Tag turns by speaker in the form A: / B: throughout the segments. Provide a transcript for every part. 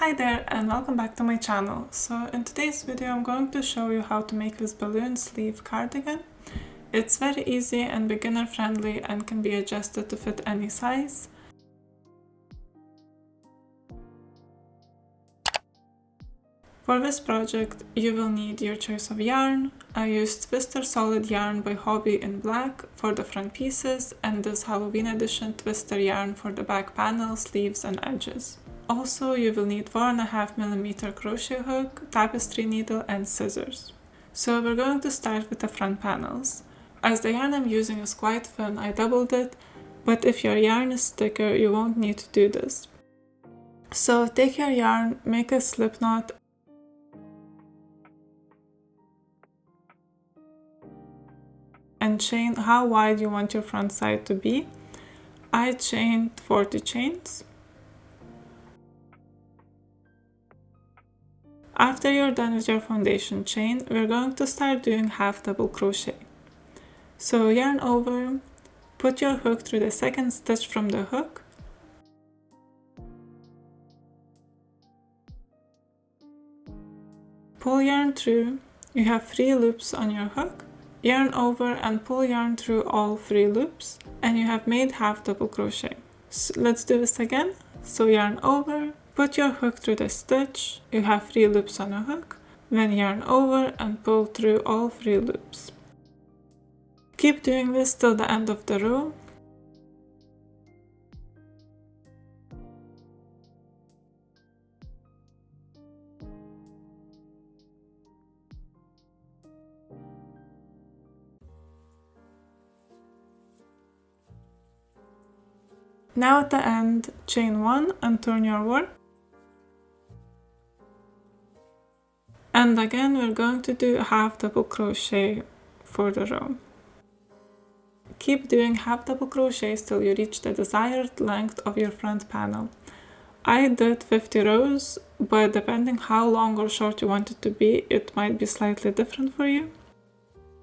A: Hi there and welcome back to my channel. So in today's video I'm going to show you how to make this balloon sleeve cardigan. It's very easy and beginner friendly and can be adjusted to fit any size. For this project you will need your choice of yarn. I used Twister Solid yarn by Hobby in black for the front pieces and this Halloween edition Twister yarn for the back panel, sleeves and edges. Also, you will need 4.5mm crochet hook, tapestry needle and scissors. So we're going to start with the front panels. As the yarn I'm using is quite thin, I doubled it, but if your yarn is thicker, you won't need to do this. So take your yarn, make a slip knot, and chain how wide you want your front side to be. I chained 40 chains. After you're done with your foundation chain, we're going to start doing half double crochet. So yarn over, put your hook through the second stitch from the hook, pull yarn through, you have 3 loops on your hook, yarn over and pull yarn through all 3 loops, and you have made half double crochet. So let's do this again. So yarn over, put your hook through the stitch, you have 3 loops on a hook, then yarn over and pull through all 3 loops. Keep doing this till the end of the row. Now at the end, chain 1 and turn your work. And again we're going to do half double crochet for the row. Keep doing half double crochets till you reach the desired length of your front panel. I did 50 rows, but depending how long or short you want it to be, it might be slightly different for you.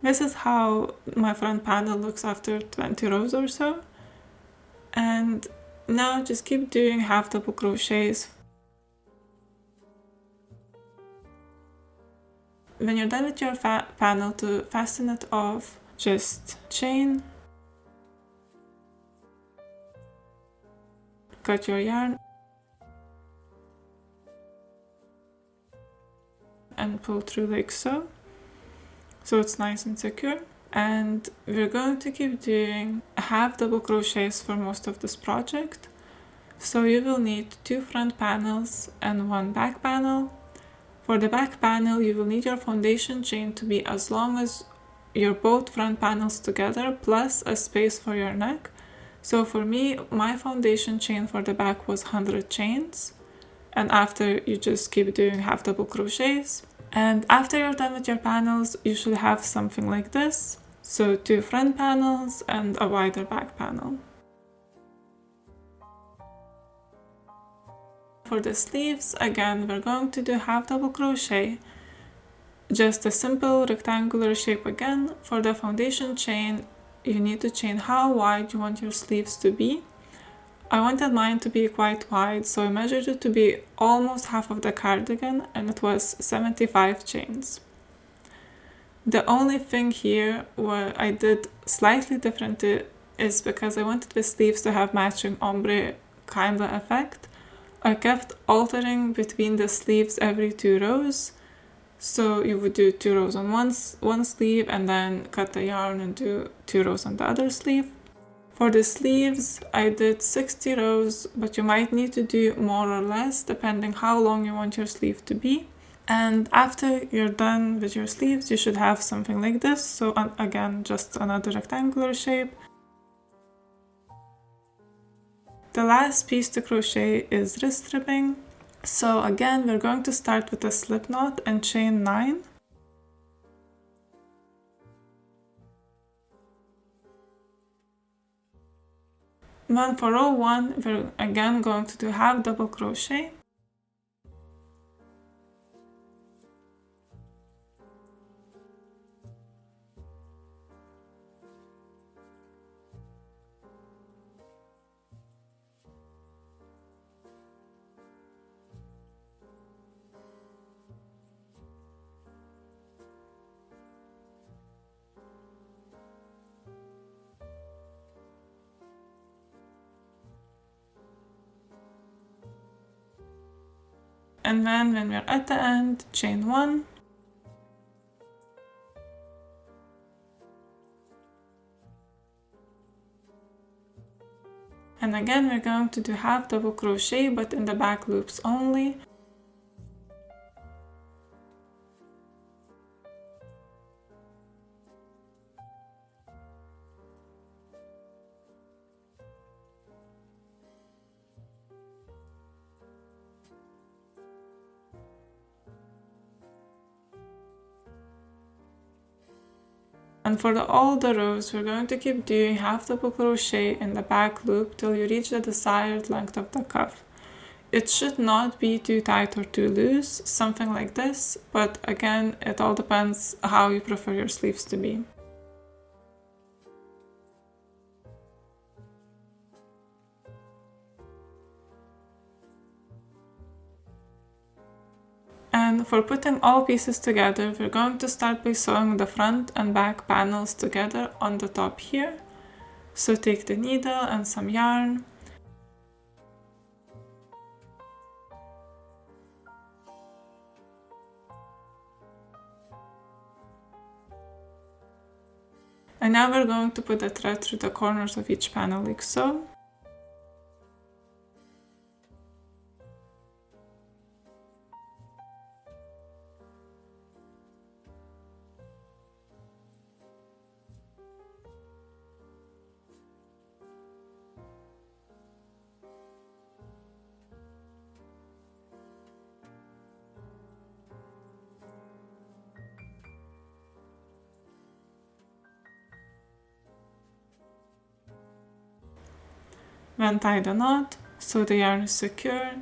A: This is how my front panel looks after 20 rows or so. And now just keep doing half double crochets. When you're done with your panel, to fasten it off, just chain, cut your yarn, and pull through like so it's nice and secure. And we're going to keep doing half double crochets for most of this project. So you will need 2 front panels and 1 back panel. For the back panel, you will need your foundation chain to be as long as your both front panels together, plus a space for your neck. So for me, my foundation chain for the back was 100 chains. And after, you just keep doing half double crochets. And after you're done with your panels, you should have something like this. So 2 front panels and a wider back panel. For the sleeves, again, we're going to do half double crochet, just a simple rectangular shape again. For the foundation chain, you need to chain how wide you want your sleeves to be. I wanted mine to be quite wide, so I measured it to be almost half of the cardigan, and it was 75 chains. The only thing here where I did slightly different is because I wanted the sleeves to have matching ombre kinda effect. I kept altering between the sleeves every 2 rows. So you would do 2 rows on one sleeve and then cut the yarn and do 2 rows on the other sleeve. For the sleeves, I did 60 rows, but you might need to do more or less depending how long you want your sleeve to be. And after you're done with your sleeves, you should have something like this. So again, just another rectangular shape. The last piece to crochet is wrist stripping. So again, we're going to start with a slip knot and chain 9. Then for row 1, we're again going to do half double crochet. and then when we're at the end, chain 1, and again we're going to do half double crochet but in the back loops only. And for all the rows, we're going to keep doing half double crochet in the back loop till you reach the desired length of the cuff. It should not be too tight or too loose, something like this, but again, it all depends how you prefer your sleeves to be. And for putting all pieces together, we're going to start by sewing the front and back panels together on the top here. So take the needle and some yarn. And now we're going to put the thread through the corners of each panel like so. Then tie the knot so the yarn is secure.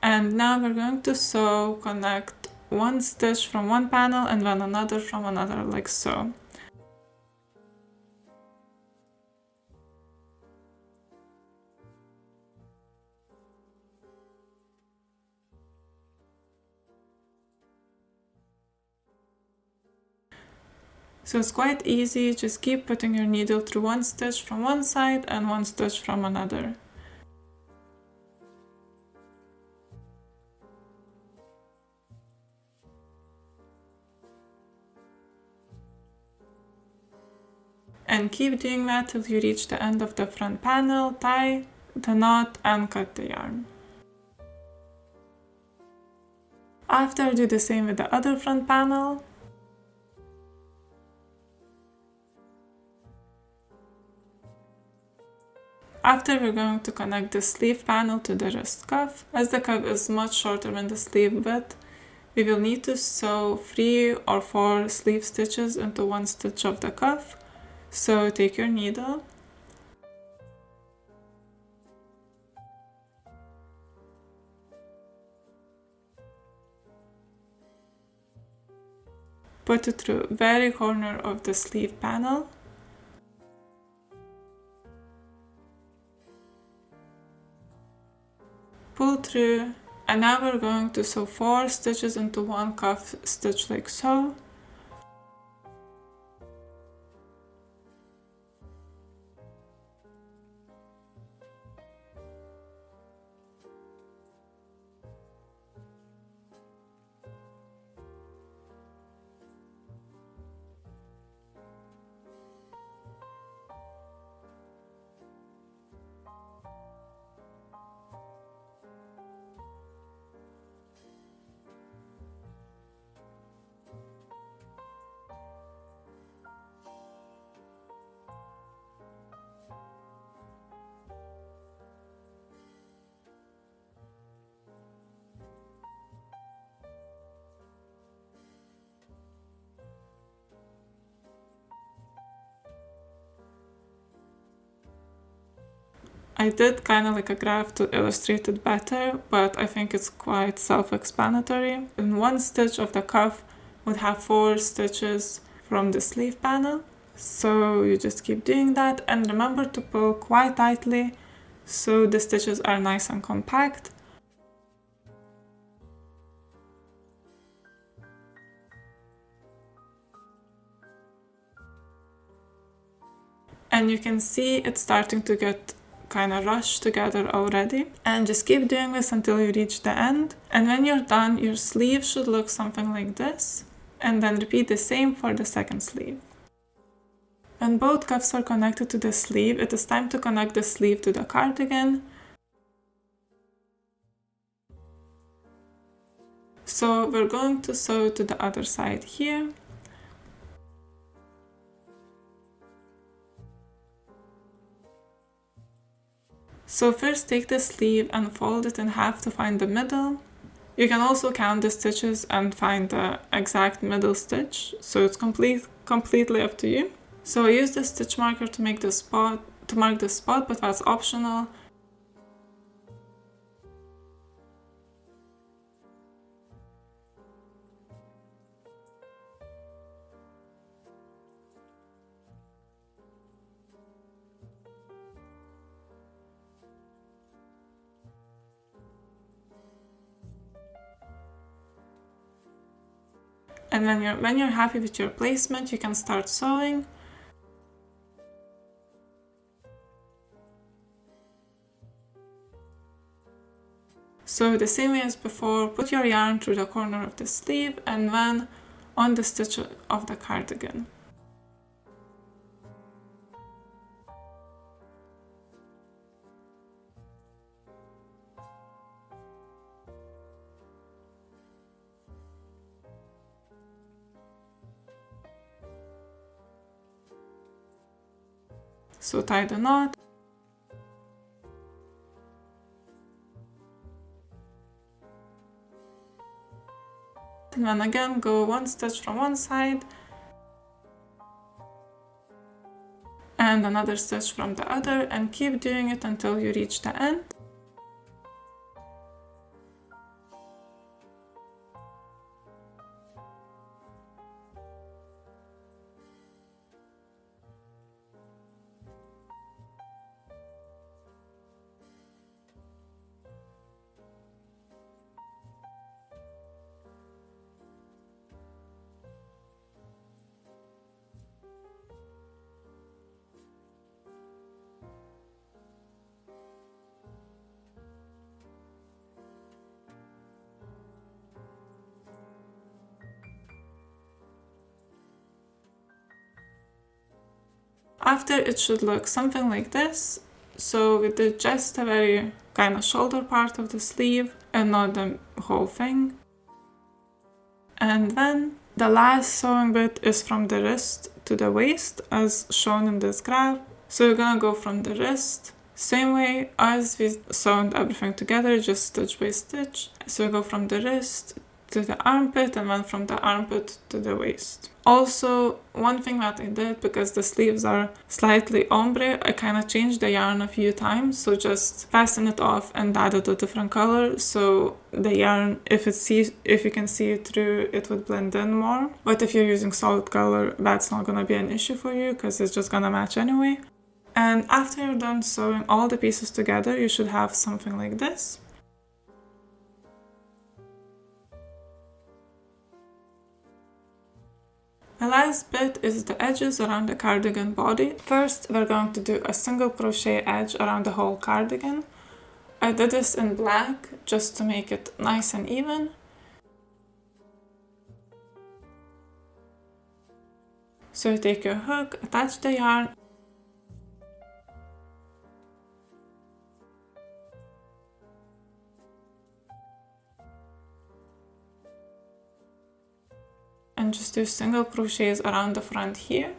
A: And now we're going to connect one stitch from one panel and then another from another like so. So it's quite easy, just keep putting your needle through one stitch from one side and one stitch from another. And keep doing that till you reach the end of the front panel, tie the knot and cut the yarn. After, do the same with the other front panel. After, we're going to connect the sleeve panel to the wrist cuff. As the cuff is much shorter than the sleeve width, we will need to sew 3 or 4 sleeve stitches into one stitch of the cuff. So take your needle, put it through very corner of the sleeve panel, pull through, and now we're going to sew 4 stitches into one cuff stitch like so. I did kind of like a graph to illustrate it better, but I think it's quite self-explanatory. In one stitch of the cuff would have 4 stitches from the sleeve panel. So you just keep doing that, and remember to pull quite tightly so the stitches are nice and compact. And you can see it's starting to get kind of rush together already. And just keep doing this until you reach the end. And when you're done, your sleeve should look something like this. And then repeat the same for the second sleeve. When both cuffs are connected to the sleeve, it is time to connect the sleeve to the cardigan. So we're going to sew to the other side here. So first take the sleeve and fold it in half to find the middle. You can also count the stitches and find the exact middle stitch, so it's completely up to you. So I use the stitch marker to mark the spot, but that's optional. And when you're happy with your placement, you can start sewing. So the same way as before, put your yarn through the corner of the sleeve and then on the stitch of the cardigan. So tie the knot. And then again go one stitch from one side and another stitch from the other, and keep doing it until you reach the end. After, it should look something like this. So we did just a very kind of shoulder part of the sleeve and not the whole thing. And then the last sewing bit is from the wrist to the waist as shown in this graph. So you're gonna go from the wrist, same way as we sewn everything together, just stitch by stitch. So you go from the wrist to the armpit and then from the armpit to the waist. Also, one thing that I did, because the sleeves are slightly ombre, I kind of changed the yarn a few times, so just fasten it off and add it a different color, so the yarn, if you can see it through, it would blend in more. But if you're using solid color, that's not gonna be an issue for you, because it's just gonna match anyway. And after you're done sewing all the pieces together, you should have something like this. The last bit is the edges around the cardigan body. First, we're going to do a single crochet edge around the whole cardigan. I did this in black just to make it nice and even. So you take your hook, attach the yarn, and just do single crochets around the front here.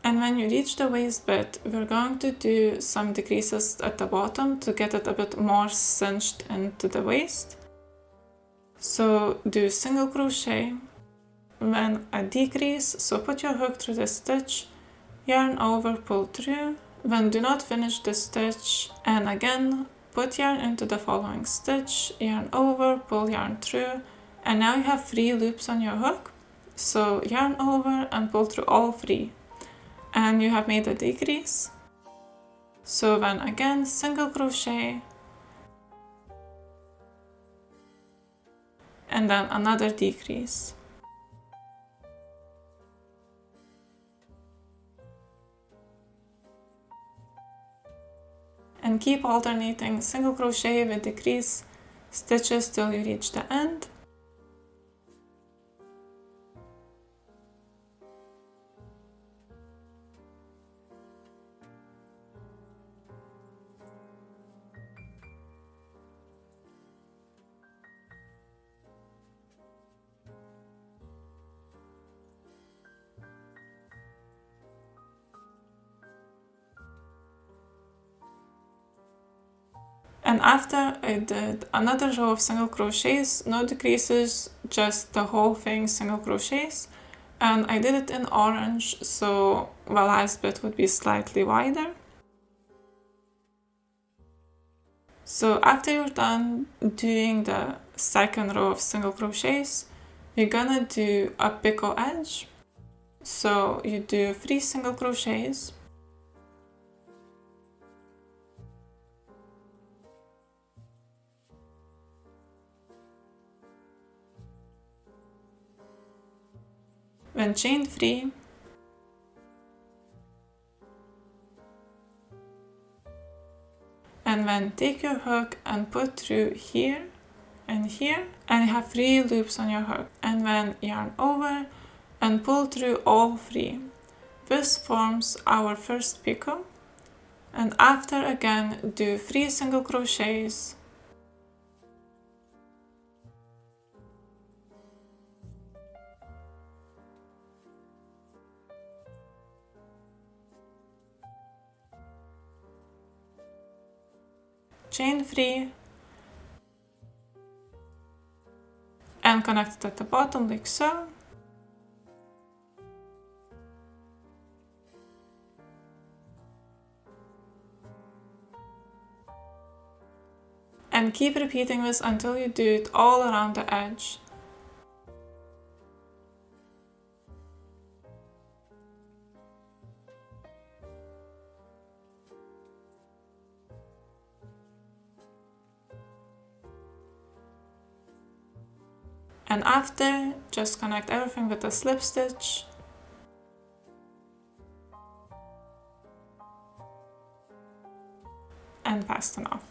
A: And when you reach the waist bit, we're going to do some decreases at the bottom to get it a bit more cinched into the waist. So do single crochet, then a decrease, so put your hook through the stitch, yarn over, pull through, then do not finish the stitch, and again put yarn into the following stitch, yarn over, pull yarn through, and now you have 3 loops on your hook, so yarn over and pull through all 3, and you have made a decrease. So then again, single crochet, and then another decrease. And keep alternating single crochet with decrease stitches till you reach the end. And after I did another row of single crochets, no decreases, just the whole thing single crochets. And I did it in orange, so the last bit would be slightly wider. So after you're done doing the second row of single crochets, you're gonna do a picot edge. So you do 3 single crochets, then chain 3, and then take your hook and put through here and here, and you have 3 loops on your hook, and then yarn over and pull through all 3. This forms our first picot, and after again do 3 single crochets, chain 3, and connect it at the bottom like so. And keep repeating this until you do it all around the edge. And after, just connect everything with a slip stitch. And fasten off.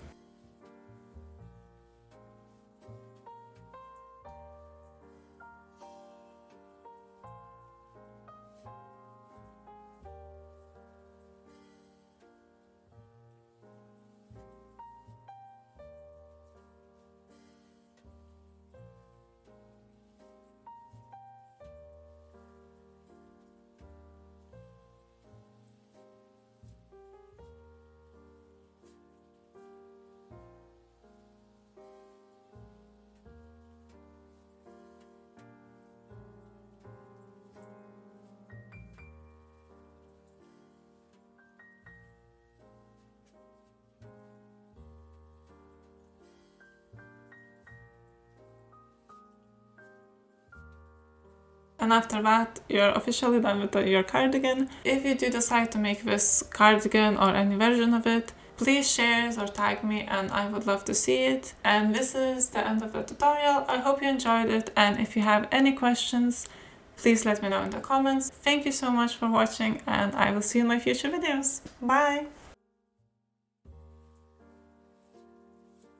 A: And after that, you're officially done with your cardigan. If you do decide to make this cardigan or any version of it, please share or tag me and I would love to see it. And this is the end of the tutorial. I hope you enjoyed it, and if you have any questions, please let me know in the comments. Thank you so much for watching, and I will see you in my future videos. Bye!